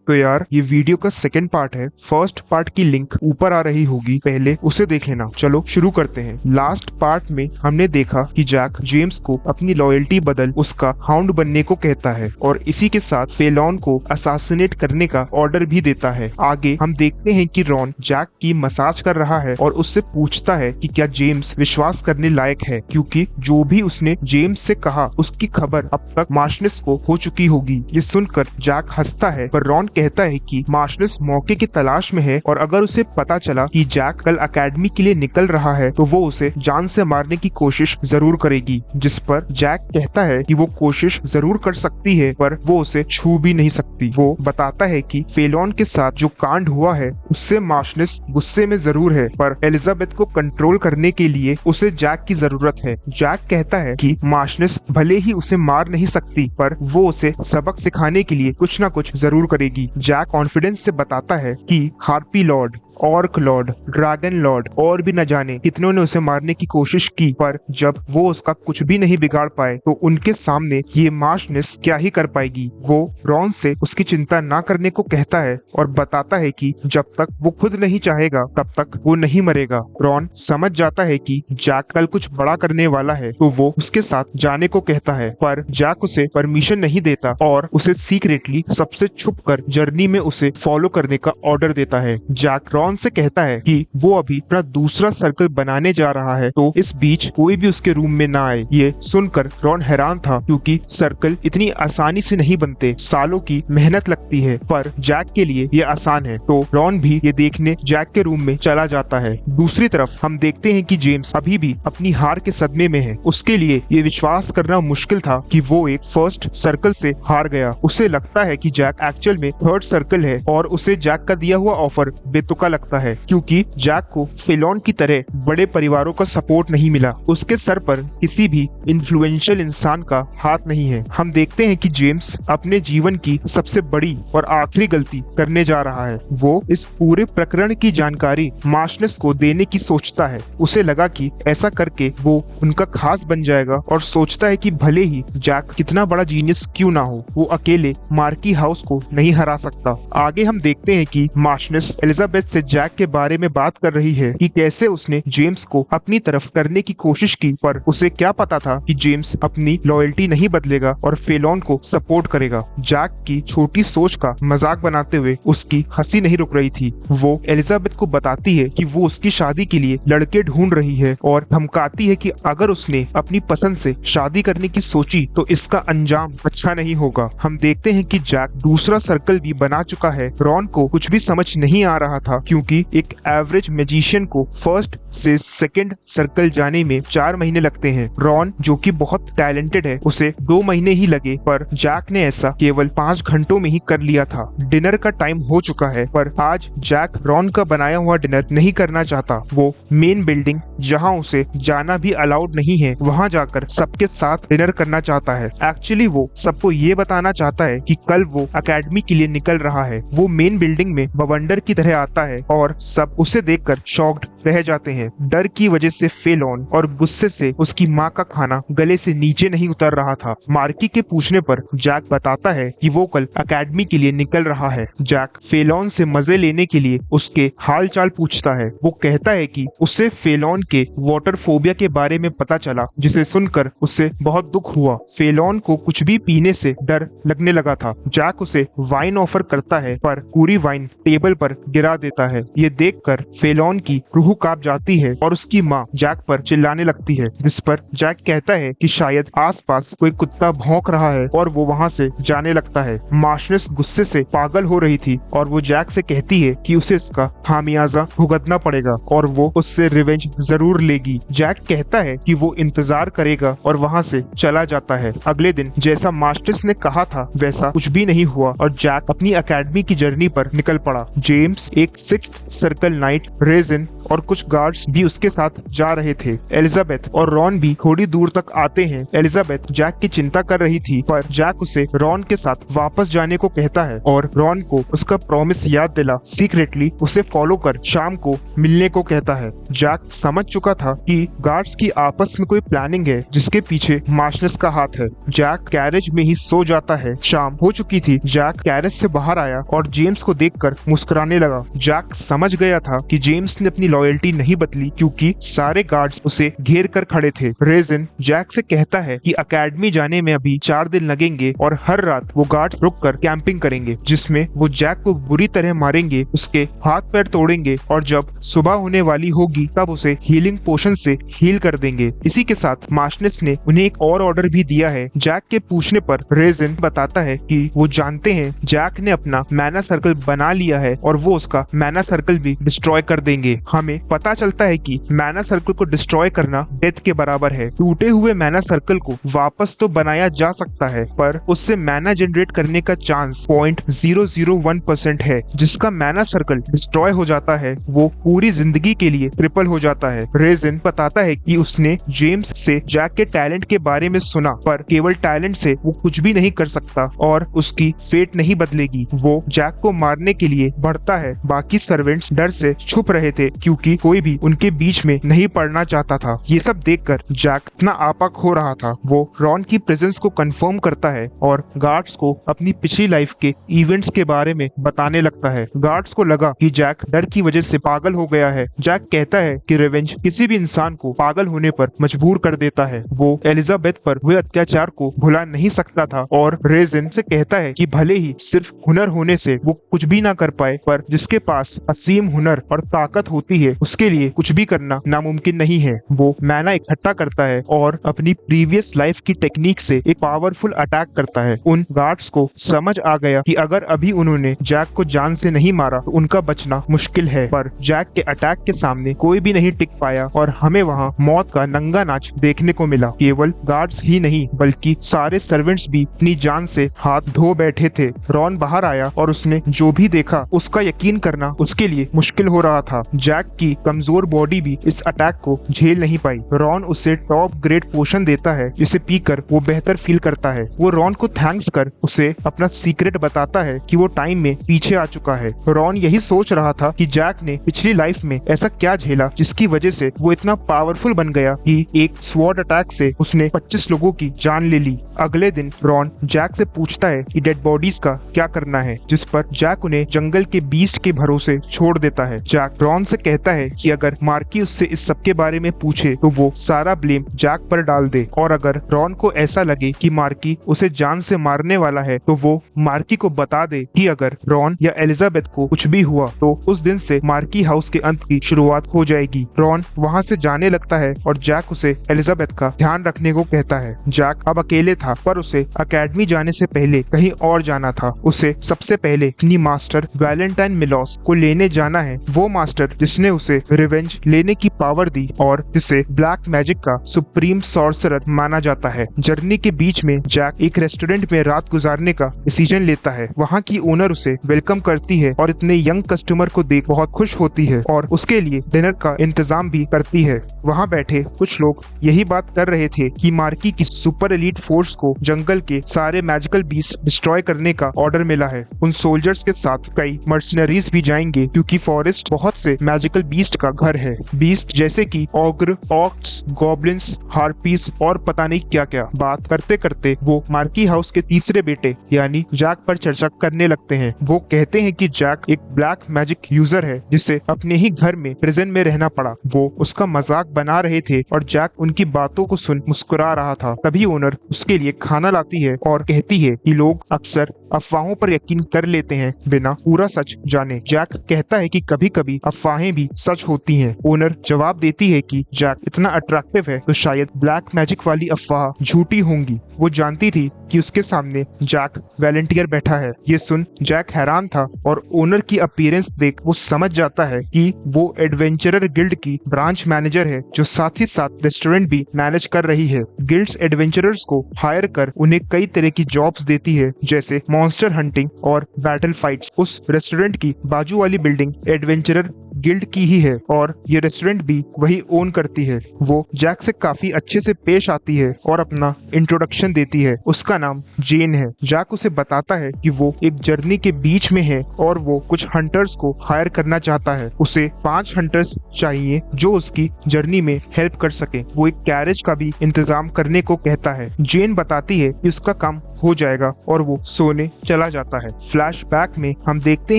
तो यार ये वीडियो का सेकंड पार्ट है। फर्स्ट पार्ट की लिंक ऊपर आ रही होगी, पहले उसे देख लेना। चलो शुरू करते हैं। लास्ट पार्ट में हमने देखा कि जैक जेम्स को अपनी लॉयल्टी बदल उसका हाउंड बनने को कहता है और इसी के साथ फेलॉन को असासिनेट करने का ऑर्डर भी देता है। आगे हम देखते हैं कि रॉन जैक की मसाज कर रहा है और उससे पूछता है कि क्या जेम्स विश्वास करने लायक है, क्योंकि जो भी उसने जेम्स से कहा उसकी खबर अब तक मार्शनेस को हो चुकी होगी। ये सुनकर जैक हंसता है, पर रॉन कहता है कि मार्शनेस मौके की तलाश में है और अगर उसे पता चला कि जैक कल अकेडमी के लिए निकल रहा है तो वो उसे जान से मारने की कोशिश जरूर करेगी। जिस पर जैक कहता है कि वो कोशिश जरूर कर सकती है पर वो उसे छू भी नहीं सकती। वो बताता है कि फेलॉन के साथ जो कांड हुआ है उससे मार्शनेस गुस्से में जरूर है, पर एलिजाबेथ को कंट्रोल करने के लिए उसे जैक की जरूरत है। जैक कहता है कि मार्शनेस भले ही उसे मार नहीं सकती पर वो उसे सबक सिखाने के लिए कुछ न कुछ जरूर करेगी। जैक कॉन्फिडेंस से बताता है कि harpy lord, orc lord, dragon lord और भी न जाने कितनों ने उसे मारने की कोशिश की, पर जब वो उसका कुछ भी नहीं बिगाड़ पाए तो उनके सामने ये मार्शनेस क्या ही कर पाएगी। वो रॉन से उसकी चिंता ना करने को कहता है और बताता है कि जब तक वो खुद नहीं चाहेगा तब तक वो नहीं मरेगा। रॉन समझ जाता है कि जैक कल कुछ बड़ा करने वाला है तो वो उसके साथ जाने को कहता है, पर जैक उसे परमिशन नहीं देता और उसे सीक्रेटली सबसे छुपकर जर्नी में उसे फॉलो करने का ऑर्डर देता है। जैक रॉन से कहता है कि वो अभी अपना दूसरा सर्कल बनाने जा रहा है तो इस बीच कोई भी उसके रूम में ना आए। ये सुनकर रॉन हैरान था, क्योंकि सर्कल इतनी आसानी से नहीं बनते, सालों की मेहनत लगती है, पर जैक के लिए ये आसान है। तो रॉन भी ये देखने जैक के रूम में चला जाता है। दूसरी तरफ हम देखते हैं कि जेम्स अभी भी अपनी हार के सदमे में है। उसके लिए ये विश्वास करना मुश्किल था कि वो एक फर्स्ट सर्कल से हार गया। उसे लगता है कि जैक एक्चुअल में थर्ड सर्कल है और उसे जैक का दिया हुआ ऑफर बेतुका लगता है, क्योंकि जैक को फेलॉन की तरह बड़े परिवारों का सपोर्ट नहीं मिला। उसके सर पर किसी भी इन्फ्लुएंशियल इंसान का हाथ नहीं है। हम देखते हैं कि जेम्स अपने जीवन की सबसे बड़ी और आखिरी गलती करने जा रहा है। वो इस पूरे प्रकरण की जानकारी मार्शनेस को देने की सोचता है। उसे लगा कि ऐसा करके वो उनका खास बन जाएगा और सोचता है कि भले ही जैक कितना बड़ा जीनियस क्यों ना हो, वो अकेले मार्की हाउस को नहीं हरा सकता। आगे हम देखते हैं कि मार्शनेस एलिजाबेथ से जैक के बारे में बात कर रही है कि कैसे उसने जेम्स को अपनी तरफ करने की कोशिश की, पर उसे क्या पता था कि जेम्स अपनी लॉयल्टी नहीं बदलेगा और फेलॉन को सपोर्ट करेगा। जैक की छोटी सोच का मजाक बनाते हुए उसकी हंसी नहीं रुक रही थी। वो एलिजाबेथ को बताती है कि वो उसकी शादी के लिए लड़के ढूंढ रही है और धमकाती है कि अगर उसने अपनी पसंद से शादी करने की सोची तो इसका अंजाम अच्छा नहीं होगा। हम देखते हैं कि जैक दूसरा सर्कल भी बना चुका है। रॉन को कुछ भी समझ नहीं आ रहा था, क्योंकि एक एवरेज मैजिशियन को फर्स्ट से सेकंड सर्कल जाने में 4 महीने लगते हैं। रॉन जो कि बहुत टैलेंटेड है, उसे 2 महीने ही लगे, पर जैक ने ऐसा केवल 5 घंटों में ही कर लिया था। डिनर का टाइम हो चुका है, पर आज जैक रॉन का बनाया हुआ डिनर नहीं करना चाहता। वो मेन बिल्डिंग जहां उसे जाना भी अलाउड नहीं है, वहां जाकर सबके साथ डिनर करना चाहता है। एक्चुअली वो सबको ये बताना चाहता है कि कल वो अकेडमी के लिए निकल रहा है। वो मेन बिल्डिंग में बवंडर की तरह आता है और सब उसे देखकर शॉक्ड रह जाते हैं। डर की वजह से फेलॉन और गुस्से से उसकी माँ का खाना गले से नीचे नहीं उतर रहा था। मार्की के पूछने पर जैक बताता है कि वो कल अकेडमी के लिए निकल रहा है। जैक फेलॉन से मजे लेने के लिए उसके हाल चाल पूछता है। वो कहता है कि उसे फेलॉन के वाटर फोबिया के बारे में पता चला, जिसे सुनकर उससे बहुत दुख हुआ। फेलॉन को कुछ भी पीने से डर लगने लगा था। जैक उसे वाइन ऑफर करता है, पर पूरी वाइन टेबल पर गिरा देता है। ये देखकर फेलॉन की रूह कांप जाती है और उसकी माँ जैक पर चिल्लाने लगती है, जिस पर जैक कहता है कि शायद आसपास कोई कुत्ता भौंक रहा है और वो वहाँ से जाने लगता है। मार्शनेस गुस्से से पागल हो रही थी और वो जैक से कहती है कि उसे इसका खामियाजा भुगतना पड़ेगा और वो उससे रिवेंज जरूर लेगी। जैक कहता है कि वो इंतजार करेगा और वहाँ से चला जाता है। अगले दिन जैसा मार्शनेस ने कहा था वैसा कुछ भी नहीं हुआ और जैक अपनी अकेडमी की जर्नी पर निकल पड़ा। जेम्स एक 6th सर्कल नाइट, रेजिन और कुछ गार्ड्स भी उसके साथ जा रहे थे। एलिजाबेथ और रॉन भी थोड़ी दूर तक आते हैं। एलिजाबेथ जैक की चिंता कर रही थी, पर जैक उसे रॉन के साथ वापस जाने को कहता है और रॉन को उसका प्रॉमिस याद दिला सीक्रेटली उसे फॉलो कर शाम को मिलने को कहता है। जैक समझ चुका था कि गार्ड्स की आपस में कोई प्लानिंग है जिसके पीछे मार्शनेस का हाथ है। जैक कैरेज में ही सो जाता है। शाम हो चुकी थी। जैक कैरेज से बाहर आया और जेम्स को देखकर मुस्कुराने लगा। जैक समझ गया था कि जेम्स ने अपनी लॉयल्टी नहीं बदली क्योंकि सारे गार्ड्स उसे घेर कर खड़े थे। रेजिन जैक से कहता है कि अकेडमी जाने में अभी 4 दिन लगेंगे और हर रात वो गार्ड्स रुक कर कैंपिंग करेंगे, जिसमें वो जैक को बुरी तरह मारेंगे, उसके हाथ पैर तोड़ेंगे और जब सुबह होने वाली होगी तब उसे हीलिंग पोशन से हील कर देंगे। इसी के साथ मार्शनेस ने उन्हें एक और ऑर्डर भी दिया है। जैक के पूछने पर रेजिन बताता है कि वो जानते हैं जैक ने अपना मैना सर्कल बना लिया है और वो उसका मैना सर्कल भी डिस्ट्रॉय कर देंगे। हमें पता चलता है कि मैना सर्कल को डिस्ट्रॉय करना डेथ के बराबर है। टूटे हुए मैना सर्कल को वापस तो बनाया जा सकता है, पर उससे मैना जनरेट करने का चांस 0.001% है। जिसका मैना सर्कल डिस्ट्रॉय हो जाता है वो पूरी जिंदगी के लिए ट्रिपल हो जाता है। रेजिन बताता है कि उसने जेम्स से जैक के टैलेंट के बारे में सुना, पर केवल टैलेंट से वो कुछ भी नहीं कर सकता और उसकी फेट नहीं बदलेगी। वो जैक को मारने के लिए बढ़ता है। बाकी सर्वेंट्स डर से छुप रहे थे क्योंकि कोई भी उनके बीच में नहीं पड़ना चाहता था। ये सब देखकर जैक इतना आपाक हो रहा था। वो रॉन की प्रेजेंस को कंफर्म करता है और गार्ड्स को अपनी पिछली लाइफ के इवेंट्स के बारे में बताने लगता है। गार्ड्स को लगा कि जैक डर की वजह से पागल हो गया है। जैक कहता है कि रिवेंज किसी भी इंसान को पागल होने पर मजबूर कर देता है। वो एलिजाबेथ पर हुए अत्याचार को भुला नहीं सकता था और रेजिन से कहता है कि भले ही सिर्फ हुनर होने से वो कुछ भी ना कर पाए, पर जिसके पास असीम हुनर और ताकत होती है उसके लिए कुछ भी करना नामुमकिन नहीं है। वो मैना इकट्ठा करता है और अपनी प्रीवियस लाइफ की टेक्निक से एक पावरफुल अटैक करता है। उन गार्ड्स को समझ आ गया कि अगर अभी उन्होंने जैक को जान से नहीं मारा तो उनका बचना मुश्किल है, पर जैक के अटैक के सामने कोई भी नहीं टिक पाया और हमें वहाँ मौत का नंगा नाच देखने को मिला। केवल गार्ड्स ही नहीं बल्कि सारे सर्वेंट्स भी अपनी जान से हाथ धो बैठे थे। रॉन बाहर आया और उसने जो भी देखा उसका यकीन करना उसके लिए मुश्किल हो रहा था। जैक की कमजोर बॉडी भी इस अटैक को झेल नहीं पाई। रॉन उसे टॉप ग्रेड पोशन देता है जिसे पीकर वो बेहतर फील करता है। वो रॉन को थैंक्स कर उसे अपना सीक्रेट बताता है कि वो टाइम में पीछे आ चुका है। रॉन यही सोच रहा था कि जैक ने पिछली लाइफ में ऐसा क्या झेला जिसकी वजह से वो इतना पावरफुल बन गया कि एक स्वॉर्ड अटैक से उसने 25 लोगों की जान ले ली। अगले दिन रॉन जैक से पूछता है कि डेड बॉडीज का क्या करना है, जिस पर जैक उन्हें जंगल के बीस्ट के भरोसे छोड़ देता है। जैक रॉन से कहता है कि अगर मार्की उससे इस सब के बारे में पूछे तो वो सारा ब्लेम जैक पर डाल दे और अगर रॉन को ऐसा लगे कि मार्की उसे जान से मारने वाला है तो वो मार्की को बता दे कि अगर रॉन या एलिजाबेथ को कुछ भी हुआ तो उस दिन से मार्की हाउस के अंत की शुरुआत हो जाएगी। रॉन वहाँ से जाने लगता है और जैक उसे एलिजाबेथ का ध्यान रखने को कहता है। जैक अब अकेले था, पर उसे अकेडमी जाने से पहले कहीं और जाना था। उसे सबसे पहले अपनी मास्टर वैलेंटाइन मिलोस को लेने जाना है। वो मास्टर जिसने उसे रिवेंज लेने की पावर दी और जिसे ब्लैक मैजिक का सुप्रीम सॉर्सरर माना जाता है। जर्नी के बीच में जैक एक रेस्टोरेंट में रात गुजारने का डिसीजन लेता है। वहाँ की ओनर उसे वेलकम करती है और इतने यंग कस्टमर को देख बहुत खुश होती है और उसके लिए डिनर का इंतजाम भी करती है। वहाँ बैठे कुछ लोग यही बात कर रहे थे कि मार्की की सुपर एलीट फोर्स को जंगल के सारे मैजिकल बीस्ट डिस्ट्रॉय करने का ऑर्डर मिला है। उन सोल्जर्स के साथ कई मर्सनरीज भी जाएंगे क्योंकि फॉरेस्ट बहुत से मैजिकल बीस्ट का घर है। बीस्ट जैसे कि ऑग्र, ऑक्स, गॉब्लिन्स, हार्पीस और पता नहीं क्या क्या। बात करते करते वो मार्की हाउस के तीसरे बेटे यानी जैक पर चर्चा करने लगते हैं। वो कहते हैं कि जैक एक ब्लैक मैजिक यूजर है जिसे अपने ही घर में प्रिजन में रहना पड़ा। वो उसका मजाक बना रहे थे और जैक उनकी बातों को सुन मुस्कुरा रहा था। तभी ओनर उसके लिए खाना लाती है और कहती है कि लोग अक्सर अफवाहों पर यकीन कर लेते हैं बिना पूरा सच जाने। जैक कहता है कि कभी कभी अफवाहें भी सच होती हैं। ओनर जवाब देती है कि जैक इतना अट्रैक्टिव है तो शायद ब्लैक मैजिक वाली अफवाह झूठी होंगी। वो जानती थी कि उसके सामने जैक वॉलंटियर बैठा है। ये सुन जैक हैरान था और ओनर की अपीयरेंस देख वो समझ जाता है कि वो एडवेंचरर गिल्ड की ब्रांच मैनेजर है जो साथ ही साथ रेस्टोरेंट भी मैनेज कर रही है। गिल्ड्स एडवेंचरर्स को हायर कर उन्हें कई तरह की जॉब्स देती है जैसे मॉन्स्टर हंटिंग और बैटल फाइट्स। उस रेस्टोरेंट की बाजू वाली बिल्डिंग एडवेंचरर गिल्ड की ही है और ये रेस्टोरेंट भी वही ओन करती है। वो जैक से काफी अच्छे से पेश आती है और अपना इंट्रोडक्शन देती है। उसका नाम जेन है। जैक उसे बताता है कि वो एक जर्नी के बीच में है और वो कुछ हंटर्स को हायर करना चाहता है। उसे 5 हंटर्स चाहिए जो उसकी जर्नी में हेल्प कर सके। वो एक कैरेज का भी इंतजाम करने को कहता है। जेन बताती है कि उसका काम हो जाएगा और वो सोने चला जाता है। फ्लैशबैक में हम देखते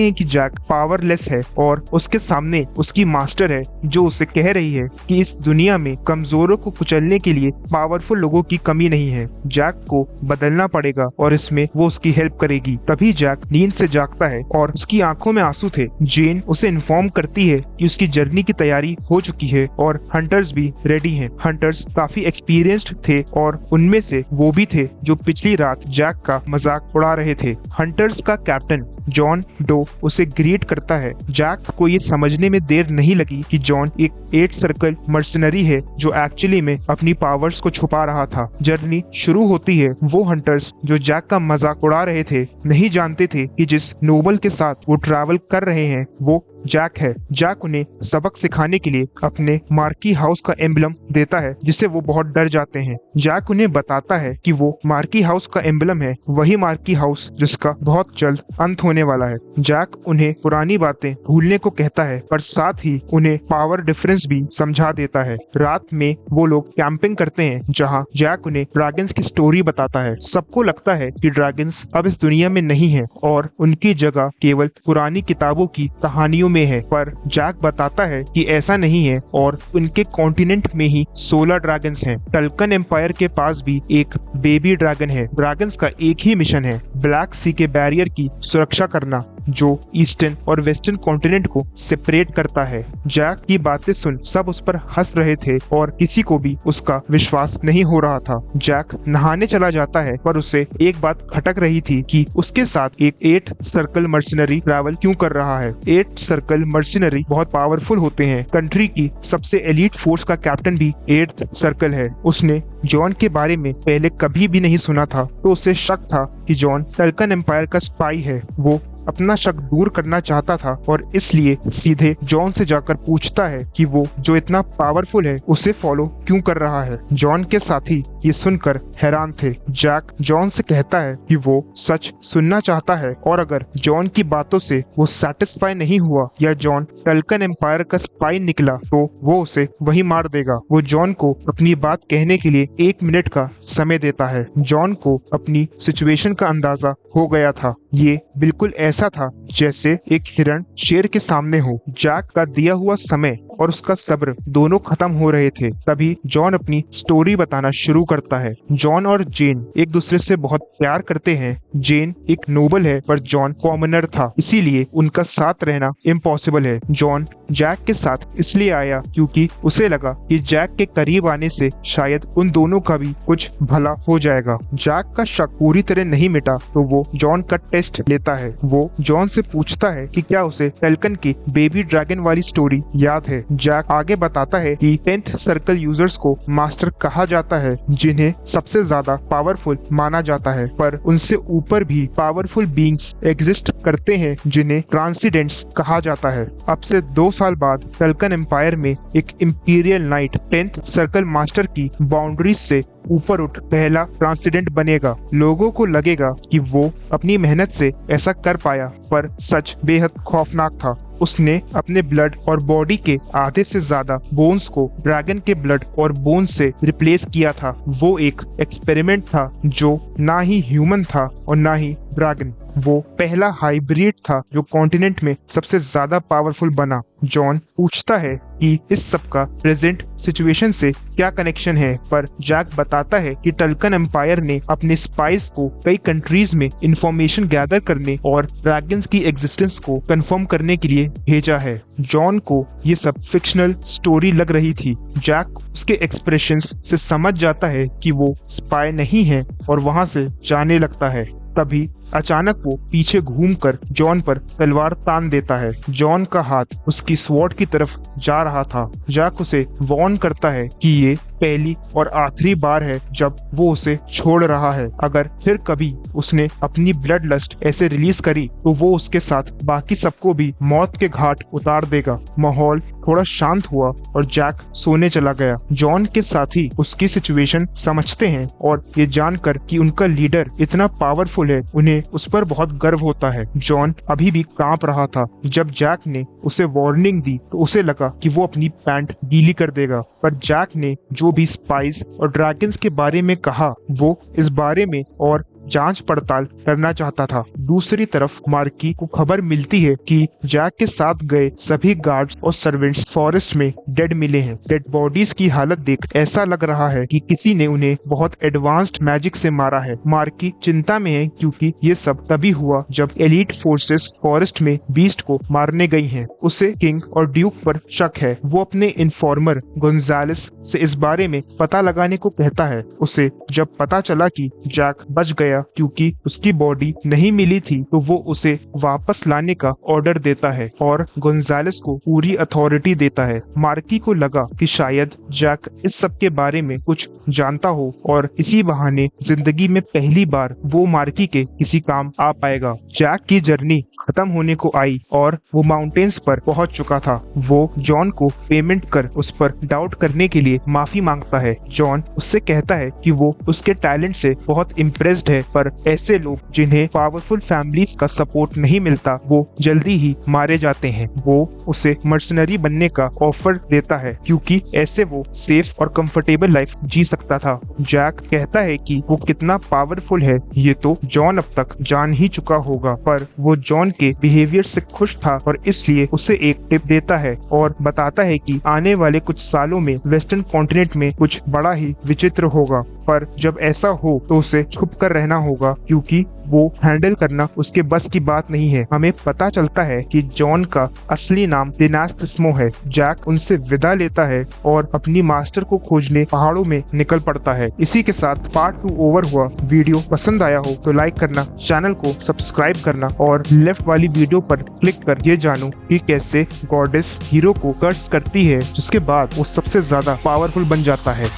हैं कि जैक पावरलेस है और उसके सामने उसकी मास्टर है जो उसे कह रही है कि इस दुनिया में कमजोरों को कुचलने के लिए पावरफुल लोगों की कमी नहीं है। जैक को बदलना पड़ेगा और इसमें वो उसकी हेल्प करेगी। तभी जैक नींद से जागता है और उसकी आंखों में आंसू थे। जेन उसे इन्फॉर्म करती है कि उसकी जर्नी की तैयारी हो चुकी है और हंटर्स भी रेडी हैं। हंटर्स काफी एक्सपीरियंस्ड थे और उनमें से वो भी थे जो पिछली रात जैक का मजाक उड़ा रहे थे। हंटर्स का कैप्टन जॉन डो उसे ग्रीट करता है। जैक को ये समझने में देर नहीं लगी कि जॉन एक 8 सर्कल मर्सनरी है जो एक्चुअली में अपनी पावर्स को छुपा रहा था। जर्नी शुरू होती है। वो हंटर्स जो जैक का मजाक उड़ा रहे थे नहीं जानते थे कि जिस नोबल के साथ वो ट्रैवल कर रहे हैं वो जैक है। जैक उन्हें सबक सिखाने के लिए अपने मार्की हाउस का एम्बलम देता है जिससे वो बहुत डर जाते हैं। जैक उन्हें बताता है कि वो मार्की हाउस का एम्बलम है, वही मार्की हाउस जिसका बहुत जल्द अंत होने वाला है। जैक उन्हें पुरानी बातें भूलने को कहता है पर साथ ही उन्हें पावर डिफरेंस भी समझा देता है। रात में वो लोग कैंपिंग करते हैं जहाँ जैक उन्हें ड्रैगन्स की स्टोरी बताता है। सबको लगता है कि ड्रैगन्स अब इस दुनिया में नहीं है और उनकी जगह केवल पुरानी किताबों की कहानियों में है, पर जैक बताता है कि ऐसा नहीं है और उनके कॉन्टिनेंट में ही 16 ड्रैगन्स हैं। टल्कन एम्पायर के पास भी एक बेबी ड्रैगन है। ड्रैगन्स का एक ही मिशन है, ब्लैक सी के बैरियर की सुरक्षा करना जो ईस्टर्न और वेस्टर्न कॉन्टिनेंट को सेपरेट करता है। जैक की बातें सुन सब उस पर हंस रहे थे और किसी को भी उसका विश्वास नहीं हो रहा था। जैक नहाने चला जाता है पर उसे एक बात खटक रही थी कि उसके साथ एक 8 सर्कल मर्सनरी ट्रैवल क्यों कर रहा है। 8 सर्कल मर्सनरी बहुत पावरफुल होते हैं। कंट्री की सबसे एलीट फोर्स का कैप्टन भी 8th सर्कल है। उसने जॉन के बारे में पहले कभी भी नहीं सुना था तो उसे शक था कि जॉन टल्कन एम्पायर का स्पाई है। वो अपना शक दूर करना चाहता था और इसलिए सीधे जॉन से जाकर पूछता है कि वो जो इतना पावरफुल है उसे फॉलो क्यों कर रहा है। जॉन के साथी ये सुनकर हैरान थे। जैक जॉन से कहता है कि वो सच सुनना चाहता है और अगर जॉन की बातों से वो सेटिस्फाई नहीं हुआ या जॉन टल्कन एम्पायर का स्पाई निकला तो वो उसे वही मार देगा। वो जॉन को अपनी बात कहने के लिए 1 मिनट का समय देता है। जॉन को अपनी सिचुएशन का अंदाजा हो गया था। ये बिल्कुल ऐसा था जैसे एक हिरण शेर के सामने हो। जैक का दिया हुआ समय और उसका सब्र दोनों खत्म हो रहे थे। तभी जॉन अपनी स्टोरी बताना शुरू करता है। जॉन और जेन एक दूसरे से बहुत प्यार करते हैं। जेन एक नोबल है पर जॉन कॉमनर था, इसीलिए उनका साथ रहना इम्पॉसिबल है। जॉन जैक के साथ इसलिए आया क्योंकि उसे लगा कि जैक के करीब आने से शायद उन दोनों का भी कुछ भला हो जाएगा। जैक का शक पूरी तरह नहीं मिटा तो वो जॉन का टेस्ट लेता है। वो जॉन से पूछता है कि क्या उसे टल्कन की बेबी ड्रैगन वाली स्टोरी याद है। जैक आगे बताता है कि 10th सर्कल यूजर्स को मास्टर कहा जाता है जिन्हें सबसे ज्यादा पावरफुल माना जाता है, पर उनसे ऊपर भी पावरफुल बीइंग्स एग्जिस्ट करते हैं जिन्हें ट्रांसीडेंट्स कहा जाता है। अब से 2 साल बाद टल्कन एम्पायर में एक imperial night 10th circle master की बाउंड्रीज से ऊपर उठ पहला ट्रांसीडेंट बनेगा। लोगों को लगेगा कि वो अपनी मेहनत से ऐसा कर पाया, पर सच बेहद खौफनाक था। उसने अपने ब्लड और बॉडी के आधे से ज्यादा बोन्स को ड्रैगन के ब्लड और बोन से रिप्लेस किया था। वो एक एक्सपेरिमेंट था जो ना ही ह्यूमन था और ना ही ड्रैगन। वो पहला हाइब्रिड था जो कॉन्टिनेंट में सबसे ज्यादा पावरफुल बना। जॉन पूछता है कि इस सब का प्रेजेंट सिचुएशन से क्या कनेक्शन है, पर जैक बताता है कि टल्कन एम्पायर ने अपने स्पाइस को कई कंट्रीज में इंफॉर्मेशन गैदर करने और ड्रैगन्स की एग्जिस्टेंस को कंफर्म करने के लिए भेजा है। जॉन को ये सब फिक्शनल स्टोरी लग रही थी। जैक उसके एक्सप्रेशंस से समझ जाता है कि वो स्पाई नहीं है और वहां से जाने लगता है। तभी अचानक वो पीछे घूमकर जॉन पर तलवार तान देता है। जॉन का हाथ उसकी स्वॉर्ड की तरफ जा रहा था। जैक उसे वार्न करता है कि ये पहली और आखिरी बार है जब वो उसे छोड़ रहा है। अगर फिर कभी उसने अपनी ब्लड लस्ट ऐसे रिलीज करी तो वो उसके साथ बाकी सबको भी मौत के घाट उतार देगा। माहौल थोड़ा शांत हुआ और जैक सोने चला गया। जॉन के साथी उसकी सिचुएशन समझते हैं और ये जानकर कि उनका लीडर इतना पावरफुल है उन्हें उस पर बहुत गर्व होता है। जॉन अभी भी कांप रहा था। जब जैक ने उसे वार्निंग दी तो उसे लगा कि वो अपनी पैंट गीली कर देगा, पर जैक ने जो भी स्पाइस और ड्रैगन्स के बारे में कहा वो इस बारे में और जांच पड़ताल करना चाहता था। दूसरी तरफ मार्की को खबर मिलती है कि जैक के साथ गए सभी गार्ड्स और सर्वेंट्स फॉरेस्ट में डेड मिले हैं। डेड बॉडीज की हालत देख ऐसा लग रहा है कि किसी ने उन्हें बहुत एडवांस्ड मैजिक से मारा है। मार्की चिंता में है क्योंकि ये सब तभी हुआ जब एलीट फोर्सेस फॉरेस्ट में बीस्ट को मारने गई हैं। उसे किंग और ड्यूक पर शक है। वो अपने इन्फॉर्मर गोंजालेस से इस बारे में पता लगाने को कहता है। उसे जब पता चला कि जैक बच गया क्योंकि उसकी बॉडी नहीं मिली थी तो वो उसे वापस लाने का ऑर्डर देता है और गोंजालेस को पूरी अथॉरिटी देता है। मार्की को लगा कि शायद जैक इस सब के बारे में कुछ जानता हो और इसी बहाने जिंदगी में पहली बार वो मार्की के किसी काम आ पाएगा। जैक की जर्नी खत्म होने को आई और वो माउंटेन्स पर पहुंच चुका था। वो जॉन को पेमेंट कर उस पर डाउट करने के लिए माफी मांगता है। जॉन उससे कहता है कि वो उसके टैलेंट से बहुत इम्प्रेस्ड है, पर ऐसे लोग जिन्हें पावरफुल फैमिलीज का सपोर्ट नहीं मिलता वो जल्दी ही मारे जाते हैं। वो उसे मर्सनरी बनने का ऑफर देता है क्योंकि ऐसे वो सेफ और कंफर्टेबल लाइफ जी सकता था। जैक कहता है कि वो कितना पावरफुल है ये तो जॉन अब तक जान ही चुका होगा, पर वो जॉन के बिहेवियर से खुश था और इसलिए उसे एक टिप देता है और बताता है कि आने वाले कुछ सालों में वेस्टर्न कॉन्टिनेंट में कुछ बड़ा ही विचित्र होगा, पर जब ऐसा हो तो उसे छुप कर रहना होगा क्योंकि वो हैंडल करना उसके बस की बात नहीं है। हमें पता चलता है कि जॉन का असली नाम दिनास्तिस्मो है। जैक उनसे विदा लेता है और अपनी मास्टर को खोजने पहाड़ों में निकल पड़ता है। इसी के साथ पार्ट 2 ओवर हुआ। वीडियो पसंद आया हो तो लाइक करना, चैनल को सब्सक्राइब करना और लेफ्ट वाली वीडियो पर क्लिक कर ये जानू कि कैसे गॉडेस हीरो को कर्स करती है जिसके बाद वो सबसे ज्यादा पावरफुल बन जाता है।